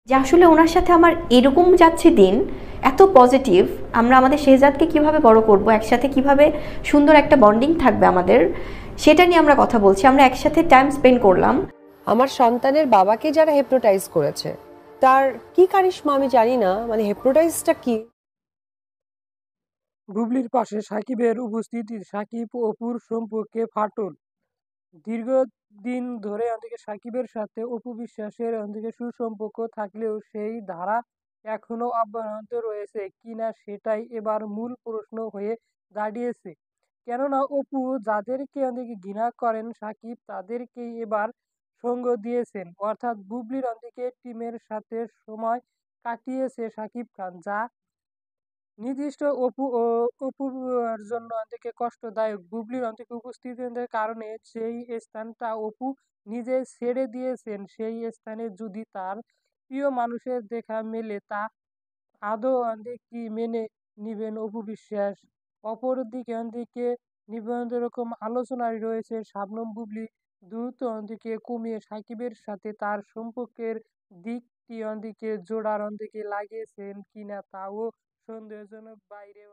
যে আসলে ওনার সাথে আমার এরকম যাচ্ছে দিন, এত পজিটিভ। আমরা আমাদের শেহজাদকে কিভাবে বড় করব, একসাথে কিভাবে সুন্দর একটা বন্ডিং থাকবে আমাদের, সেটা নিয়ে আমরা কথা বলছি। আমরা একসাথে টাইম স্পেন্ড করলাম। আমার সন্তানের বাবাকে যারা হিপনোটাইজ করেছে তার কি কারিশমা আমি জানি না, মানে হিপনোটাইজটা কি। বুবলির পাশে সাকিবের উপস্থিতি সাকিব ও অপুর সম্পর্কে ফাটল। দীর্ঘদিন ধরে অন্যদিকে সাকিবের সাথে অপু বিশ্বাসের অন্যদিকে সুসম্পর্ক থাকলেও সেই ধারা এখনো অব্যাহত রয়েছে কিনা সেটাই এবার মূল প্রশ্ন হয়ে দাঁড়িয়েছে। কেননা অপু যাদেরকে অন্যদিকে ঘৃণা করেন সাকিব তাদেরকেই এবার সঙ্গ দিয়েছেন, অর্থাৎ বুবলির অন্যদিকে টিমের সাথে সময় কাটিয়েছে সাকিব খান, যা নির্দিষ্ট অপুর জন্য অনেকে কষ্টদায়ক। বুবলির অনেক উপস্থিতির কারণে সেই স্থানটা অপু নিজে ছেড়ে দিয়েছেন। সেই স্থানে যদি তার প্রিয় মানুষের দেখা মেলে তা আদৌ কি মেনে নিবেন অপু বিশ্বাস? অপরদিকে নিবন্ধ এরকম আলোচনায় রয়েছে শাবনম বুবলি দ্রুত কমিয়ে সাকিবের সাথে তার সম্পর্কের দিকটি জোড়ার লাগিয়েছেন কিনা তাও সন্দেহজনক বাইরে